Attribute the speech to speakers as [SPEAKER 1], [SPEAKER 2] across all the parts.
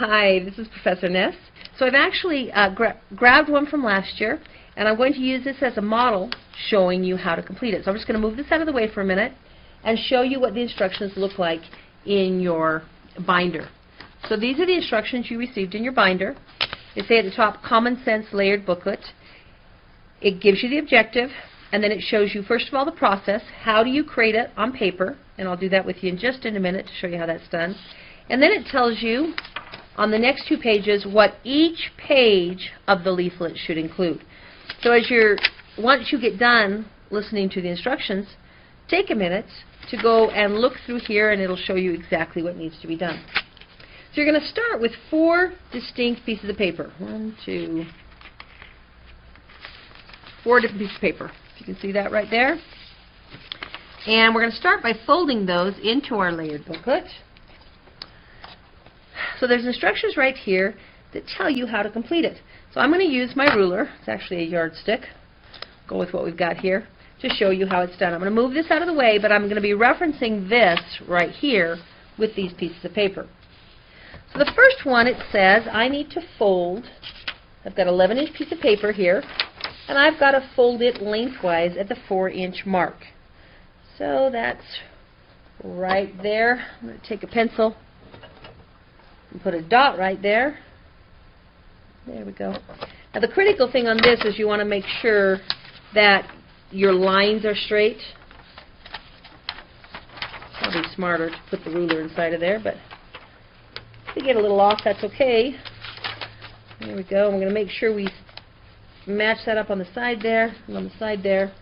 [SPEAKER 1] Hi, this is Professor Ness. So I've actually grabbed one from last year, and I'm going to use this as a model showing you how to complete it. So I'm just going to move this out of the way for a minute and show you what the instructions look like in your binder. So these are the instructions you received in your binder. They say at the top, Common Sense Layered Booklet. It gives you the objective, and then it shows you, first of all, the process. How do you create it on paper? And I'll do that with you in just a minute to show you how that's done. And then it tells you on the next 2 pages what each page of the leaflet should include. So once you get done listening to the instructions, take a minute to go and look through here, and it'll show you exactly what needs to be done. So you're going to start with 4 distinct pieces of paper. 4 different pieces of paper. You can see that right there. And we're going to start by folding those into our layered booklet. So there's instructions right here that tell you how to complete it. So I'm going to use my ruler. It's actually a yardstick. Go with what we've got here to show you how it's done. I'm going to move this out of the way, but I'm going to be referencing this right here with these pieces of paper. So the first one, it says I need to fold. I've got an 11-inch piece of paper here, and I've got to fold it lengthwise at the 4-inch mark. So that's right there. I'm going to take a pencil and put a dot right there. There we go. Now the critical thing on this is you want to make sure that your lines are straight. Probably smarter to put the ruler inside of there, but if you get a little off, that's okay. There we go. I'm going to make sure we match that up on the side there and on the side there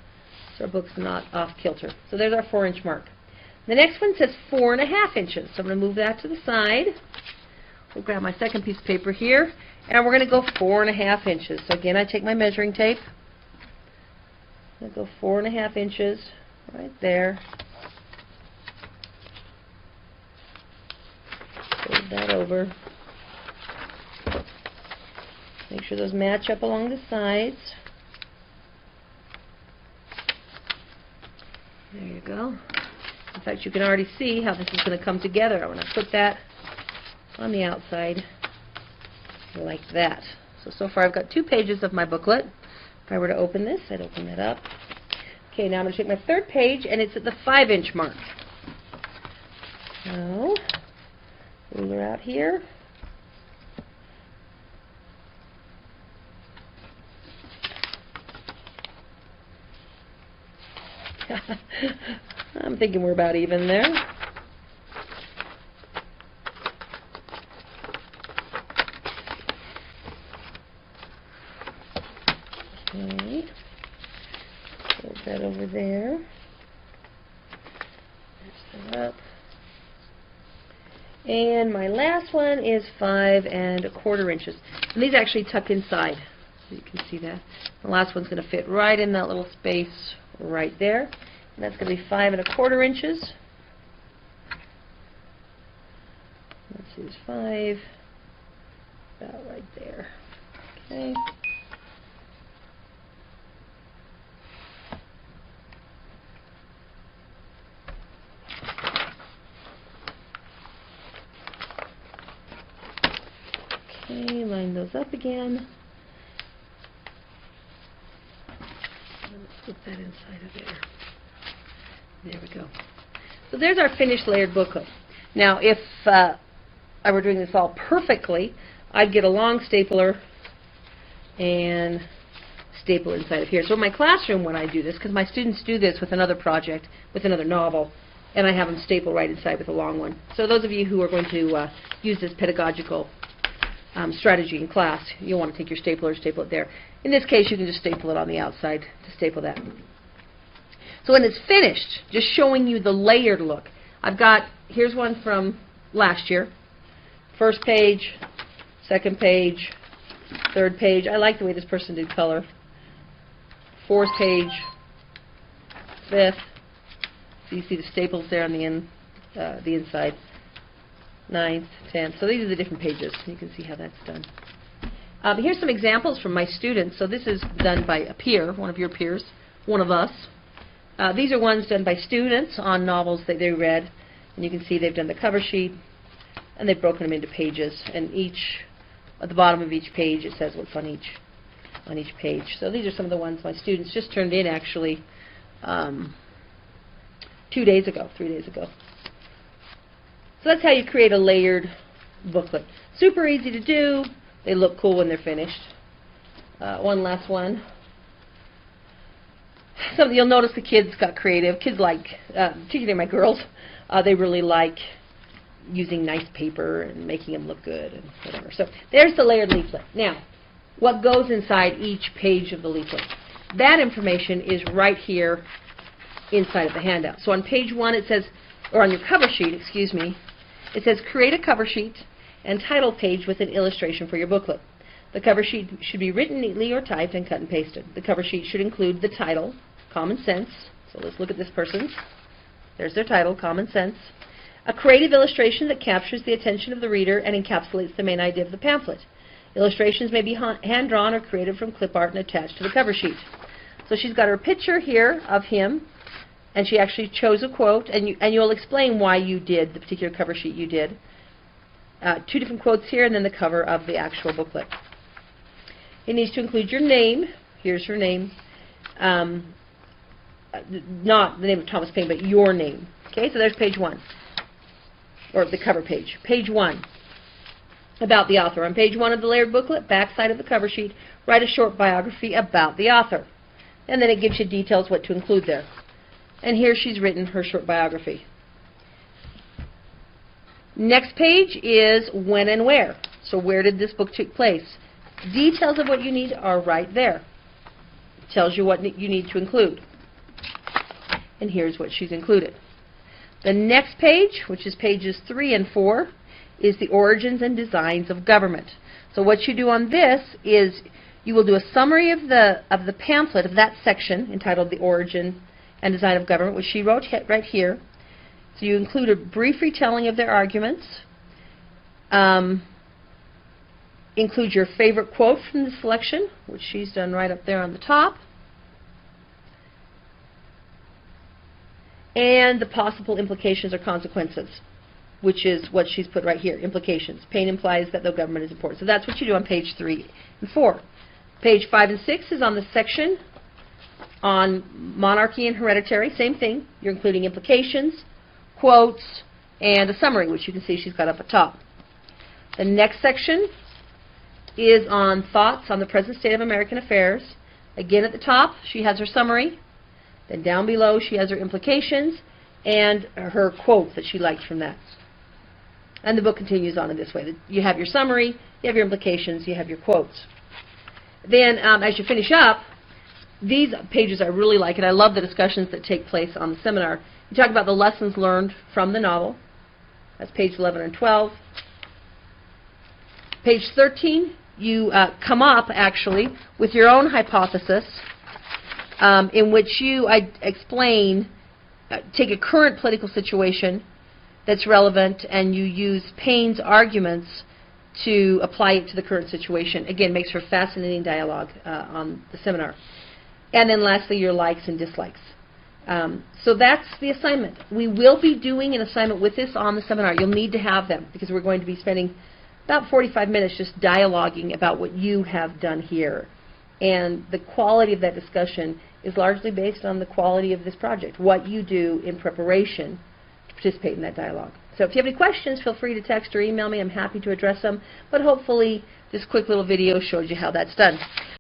[SPEAKER 1] so our book's not off kilter. So there's our 4-inch mark. The next one says 4.5 inches. So I'm going to move that to the side. We'll grab my second piece of paper here, and we're going to go 4.5 inches. So again, I take my measuring tape. I'll go 4.5 inches right there. Fold that over. Make sure those match up along the sides. There you go. In fact, you can already see how this is going to come together. I'm going to put that on the outside like that. So far I've got 2 pages of my booklet. If I were to open this, I'd open that up. Okay, now I'm going to take my 3rd page, and it's at the 5-inch mark. So, ruler out here. I'm thinking we're about even there. Okay. Put that over there. Match that up. And my last one is 5.25 inches. And these actually tuck inside, so you can see that. The last one's going to fit right in that little space right there. And that's going to be 5.25 inches. Let's see, it's 5, about right there. Okay. Okay, line those up again. Let's put that inside of there. There we go. So there's our finished layered booklet. Now, if I were doing this all perfectly, I'd get a long stapler and staple inside of here. So in my classroom, when I do this, because my students do this with another project, with another novel, and I have them staple right inside with a long one. So those of you who are going to use this pedagogical strategy in class, you'll want to take your stapler, staple it there. In this case, you can just staple it on the outside to staple that. So when it's finished, just showing you the layered look, here's one from last year. 1st page, 2nd page, 3rd page. I like the way this person did color. 4th page, 5th. So you see the staples there on the inside. 9th, 10th. So these are the different pages. You can see how that's done. Here's some examples from my students. So this is done by a peer, one of your peers, one of us. These are ones done by students on novels that they read. And you can see they've done the cover sheet, and they've broken them into pages, and at the bottom of each page it says what's on each page. So these are some of the ones my students just turned in actually 3 days ago. So that's how you create a layered booklet. Super easy to do. They look cool when they're finished. One last one. Something you'll notice the kids got creative. Kids like, particularly my girls, they really like using nice paper and making them look good and whatever. So there's the layered leaflet. Now, what goes inside each page of the leaflet? That information is right here inside of the handout. So on page 1 it says, or on your cover sheet, excuse me, it says create a cover sheet and title page with an illustration for your booklet. The cover sheet should be written neatly or typed and cut and pasted. The cover sheet should include the title, Common Sense. So let's look at this person's. There's their title, Common Sense. A creative illustration that captures the attention of the reader and encapsulates the main idea of the pamphlet. Illustrations may be hand-drawn or created from clip art and attached to the cover sheet. So she's got her picture here of him, and she actually chose a quote, and you'll explain why you did the particular cover sheet you did. 2 different quotes here, and then the cover of the actual booklet. It needs to include your name. Here's her name. Not the name of Thomas Paine, but your name. Okay, so there's page 1, or the cover page. Page 1, about the author. On page 1 of the layered booklet, back side of the cover sheet, write a short biography about the author. And then it gives you details what to include there. And here she's written her short biography. Next page is when and where. So where did this book take place? Details of what you need are right there. It tells you what you need to include. And here's what she's included. The next page, which is pages 3 and 4, is the origins and designs of government. So what you do on this is you will do a summary of the pamphlet of that section entitled The Origin and Design of Government, which she wrote right here. So you include a brief retelling of their arguments. Include your favorite quote from the selection, which she's done right up there on the top. And the possible implications or consequences, which is what she's put right here, implications. Paine implies that the government is important. So that's what you do on page 3 and 4. Page 5 and 6 is on the section on monarchy and hereditary. Same thing. You're including implications, quotes, and a summary, which you can see she's got up at top. The next section is on thoughts on the present state of American affairs. Again, at the top, she has her summary. Then down below, she has her implications and her quotes that she liked from that. And the book continues on in this way. You have your summary, you have your implications, you have your quotes. Then, as you finish up, these pages I really like, and I love the discussions that take place on the seminar. You talk about the lessons learned from the novel. That's page 11 and 12. Page 13, you come up, actually, with your own hypothesis, in which you explain, take a current political situation that's relevant, and you use Paine's arguments to apply it to the current situation. Again, makes for fascinating dialogue on the seminar. And then lastly, your likes and dislikes. So that's the assignment. We will be doing an assignment with this on the seminar. You'll need to have them because we're going to be spending about 45 minutes just dialoguing about what you have done here. And the quality of that discussion is largely based on the quality of this project, what you do in preparation to participate in that dialogue. So if you have any questions, feel free to text or email me. I'm happy to address them. But hopefully this quick little video showed you how that's done.